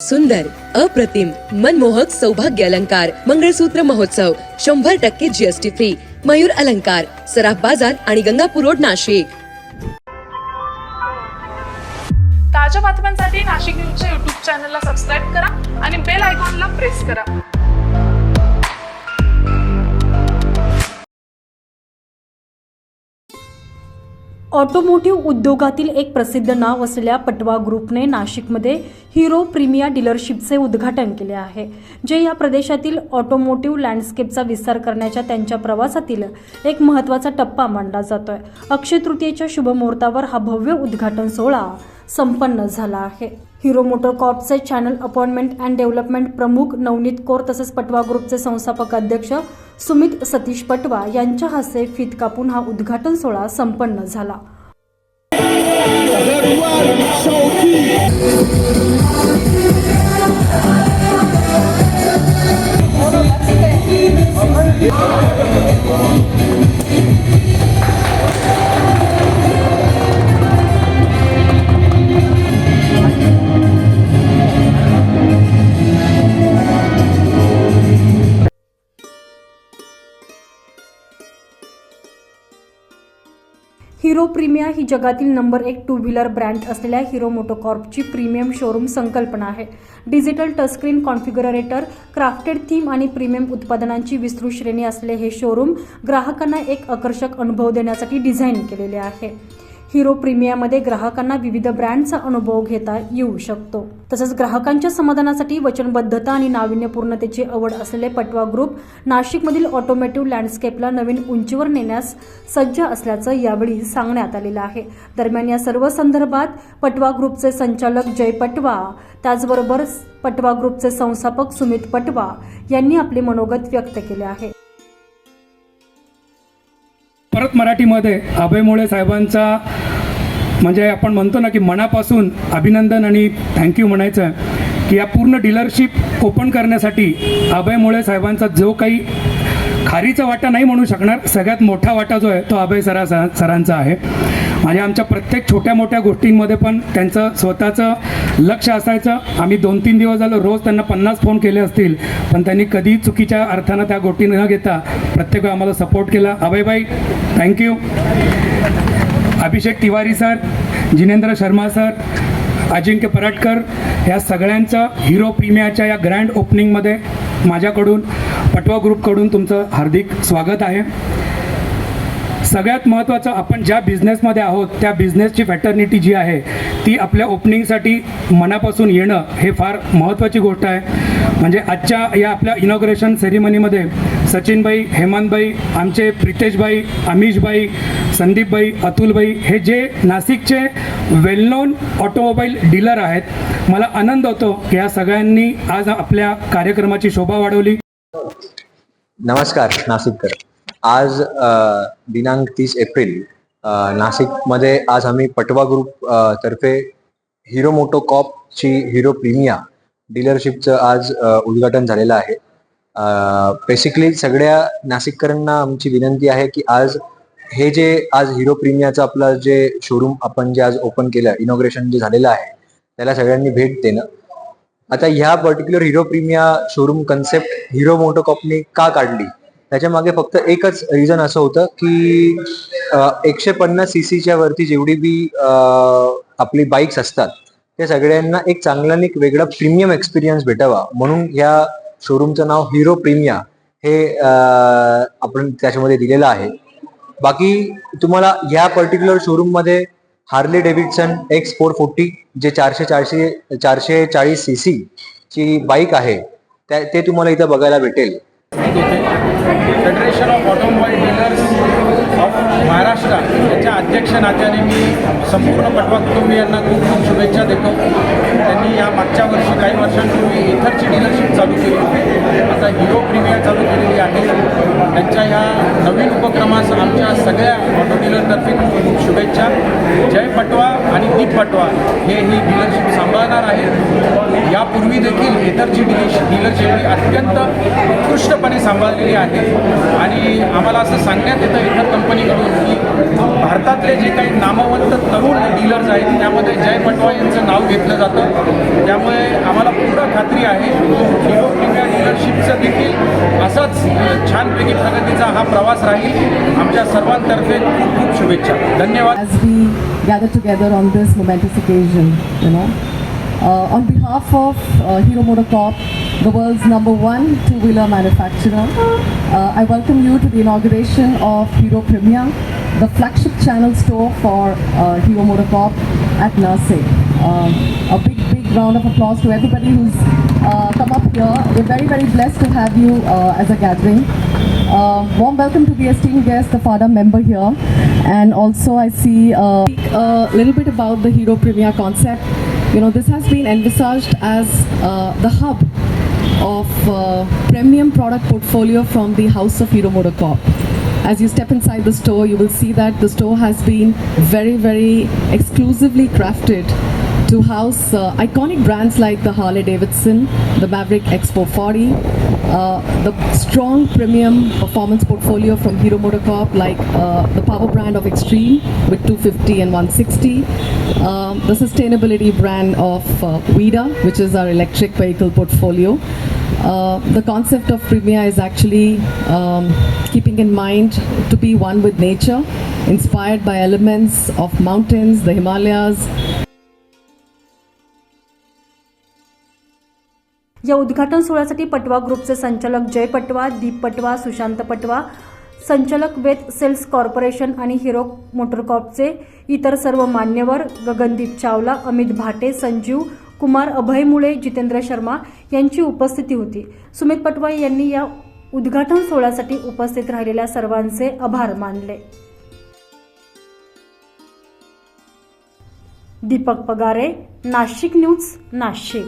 सुंदर, अप्रतिम, मनमोहक सौभाग्य अलंकार मंगळसूत्र महोत्सव 100% जीएसटी फ्री. मयूर अलंकार, सराफ बाजार आणि गंगापूर रोड, नाशिक. ताज्या बातम्यांसाठी नाशिक न्यूजच्या YouTube चॅनलला सबस्क्राईब करा आणि बेल आयकॉनला प्रेस करा. ऑटोमोटिव्ह उद्योगातील एक प्रसिद्ध नाव असलेल्या पटवा ग्रुपने नाशिकमध्ये हिरो प्रीमिया डीलरशिपचे उद्घाटन केले आहे, जे या प्रदेशातील ऑटोमोटिव्ह लँडस्केपचा विस्तार करण्याच्या त्यांच्या प्रवासातील एक महत्त्वाचा टप्पा मानला जातोय. अक्षय तृतीयेच्या शुभमुहूर्तावर हा भव्य उद्घाटन सोहळा संपन्न झाला आहे. हिरो मोटर कॉर्पचे चॅनल अपॉइंटमेंट अँड डेव्हलपमेंट प्रमुख नवनीत कौर तसेच पटवा ग्रुपचे संस्थापक अध्यक्ष सुमित सतीश पटवा यांच्या हस्ते फीत कापून हा उद्घाटन सोहळा संपन्न झाला. हिरो प्रीमिया ही जगातील नंबर 1 टू व्हीलर ब्रँड असलेल्या हिरो मोटोकॉर्पची प्रीमियम शोरूम संकल्पना आहे. Digital touchscreen configurator, crafted theme आणि प्रीमियम उत्पादनांची विस्तृत श्रेणी असलेले हे शोरूम ग्राहकांना एक आकर्षक अनुभव देण्यासाठी डिझाईन केलेले आहे. हिरो प्रीमियामध्ये ग्राहकांना विविध ब्रँडचा अनुभव घेता येऊ शकतो. तसंच ग्राहकांच्या समाधानासाठी वचनबद्धता आणि नाविन्यपूर्णतेची आवड असलेले पटवा ग्रुप नाशिकमधील ऑटोमोटिव्ह लँडस्केपला नवीन उंचीवर नेण्यास सज्ज असल्याचं यावेळी सांगण्यात आलेलं आहे. दरम्यान या सर्व संदर्भात पटवा ग्रुपचे संचालक जय पटवा, त्याचबरोबर पटवा ग्रुपचे संस्थापक सुमित पटवा यांनी आपले मनोगत व्यक्त केले आहे. परत मराठीमध्ये अभय मोळे साहेबांचा म्हणजे आपण म्हणतो ना की मनापासून अभिनंदन आणि थँक्यू म्हणायचं की या पूर्ण डीलरशिप ओपन करण्यासाठी अभय मोळे साहेबांचा जो काही खारीचा वाटा नाही म्हणू शकणार, सगळ्यात मोठा वाटा जो आहे तो अभय सरांचा आहे. म्हणजे आमच्या प्रत्येक छोट्या मोठ्या गोष्टींमध्ये पण त्यांचं स्वतःचं लक्ष असायचं. आम्ही 2-3 दिवस झालं रोज त्यांना 50 फोन केले असतील, पण त्यांनी कधी चुकीच्या अर्थानं त्या गोष्टी न घेता प्रत्येक वेळा आम्हाला सपोर्ट केला. अभयभाई thank you. Abhishek Tiwari sir, Jinendra Sharma sir, अजिंक्य पराटकर, ह्या सगळ्यांचं हिरो प्रीमियाच्या या ग्रँड ओपनिंगमध्ये माझ्याकडून पटवा ग्रुपकडून तुमचं हार्दिक स्वागत आहे. सगळ्यात महत्त्वाचं, आपण ज्या बिझनेसमध्ये आहोत त्या बिझनेसची फॅटर्निटी जी आहे ती आपल्या ओपनिंगसाठी मनापासून येणं हे फार महत्त्वाची गोष्ट आहे. म्हणजे आजच्या या आपल्या इनॉग्रेशन सेरेमनीमध्ये सचिनभाई, हेमंतभाई, आमचे प्रितेशभाई, अमिशभाई, संदीपभाई, अतुलभाई हे जे नाशिकचे वेल नोन ऑटोमोबाईल डीलर आहेत, मला आनंद होतो की या सगळ्यांनी आज आपल्या कार्यक्रमाची शोभा वाढवली. नमस्कार नाशिककर. आज दिनांक 30 एप्रिल नाशिकमध्ये आज आम्ही पटवा ग्रुप तर्फे हिरो मोटो कॉर्पची हिरो प्रीमिया डीलरशिपचं आज उद्घाटन झालेलं आहे. बेसिकली सगळ्या नाशिककरांना आमची विनंती आहे की आज हे जे आज हिरो प्रीमियाचं आपलं जे शोरूम आपण जे आज ओपन केलं, इनॉग्रेशन जे झालेलं आहे, त्याला सगळ्यांनी भेट देणं. आता ह्या particular Hero Premia showroom concept Hero Moto कॉर्पने का काढली, त्याच्या मागे फक्त एकच रिझन असं होतं की 150 सीसीच्या वरती जेवढी बी आपली बाईक्स असतात त्या सगळ्यांना एक चांगला आणि एक वेगळा प्रीमियम एक्सपिरियन्स भेटावा, म्हणून ह्या शोरूमचं नाव हिरो प्रीमिया हे आपण त्याच्यामध्ये दिलेलं आहे. बाकी तुम्हाला ह्या पर्टिक्युलर शोरूम मध्ये हार्ले डेव्हिडसन X440 जे 440 सीसी ची बाईक आहे ते तुम्हाला इथं बघायला भेटेल. Federation of automobile dealers of Maharashtra याच्या अध्यक्ष नात्याने मी संपूर्ण पटवा कुटुंबियांना खूप खूप शुभेच्छा देतो. त्यांनी या मागच्या वर्षी काही वर्षांपूर्वी इथरची डीलरशिप चालू केली, आता हिरो प्रीमिया चालू केलेली आहे. त्यांच्या ह्या नवीन उपक्रमास आमच्या सगळ्या ऑटो डीलरतर्फे खूप खूप शुभेच्छा. जय पटवा आणि दीप पटवा हे ही डीलरशिप सांभाळणार आहेत. यापूर्वी देखील इतरची डीलरशिप ही अत्यंत उत्कृष्टपणे सांभाळलेली आहे आणि आम्हाला असं सांगण्यात येतं इतर कंपनीकडून की भारतातले जे काही नामवंत तरुण डीलर्स आहेत त्यामध्ये जय पटवा यांचं नाव घेतलं जातं. त्यामुळे आम्हाला पूर्ण खात्री आहे हिरो प्रीमिया डीलरशिपचं देखील असाच छानपैकी प्रगतीचा हा प्रवास राहील. आमच्या सर्वांतर्फे खूप खूप शुभेच्छा. धन्यवाद. As we gather together on this momentous occasion, on behalf of Hero MotoCorp, the world's #1 two-wheeler manufacturer, I welcome you to the inauguration of Hero Premier, the flagship channel store for Hero MotoCorp at Nashik. A big round of applause to everybody who's come up here. We're very, very blessed to have you as a gathering. Warm welcome to the esteemed guest, the FADA member here. And also I see a little bit about the Hero Premier concept. This has been envisaged as the hub of premium product portfolio from the house of Hero MotoCorp. As you step inside the store, you will see that the store has been very, very exclusively crafted to house iconic brands like the Harley Davidson, the Maverick X440, the strong premium performance portfolio from Hero MotoCorp like the power brand of Extreme with 250 and 160, the sustainability brand of Vida, which is our electric vehicle portfolio. The concept of Premier is actually keeping in mind to be one with nature, inspired by elements of mountains, the Himalayas. या उद्घाटन सोहळ्यासाठी पटवा ग्रुपचे संचालक जय पटवा, दीप पटवा, सुशांत पटवा, संचालक वेद सेल्स कॉर्पोरेशन आणि हिरो मोटरकॉर्पचे इतर सर्व मान्यवर, गगनदीप चावला, अमित भाटे, संजीव कुमार, अभय मुळे, जितेंद्र शर्मा यांची उपस्थिती होती. सुमित पटवा यांनी या उद्घाटन सोहळ्यासाठी उपस्थित राहिलेल्या सर्वांचे आभार मानले. दीपक पगारे, नाशिक न्यूज, नाशिक.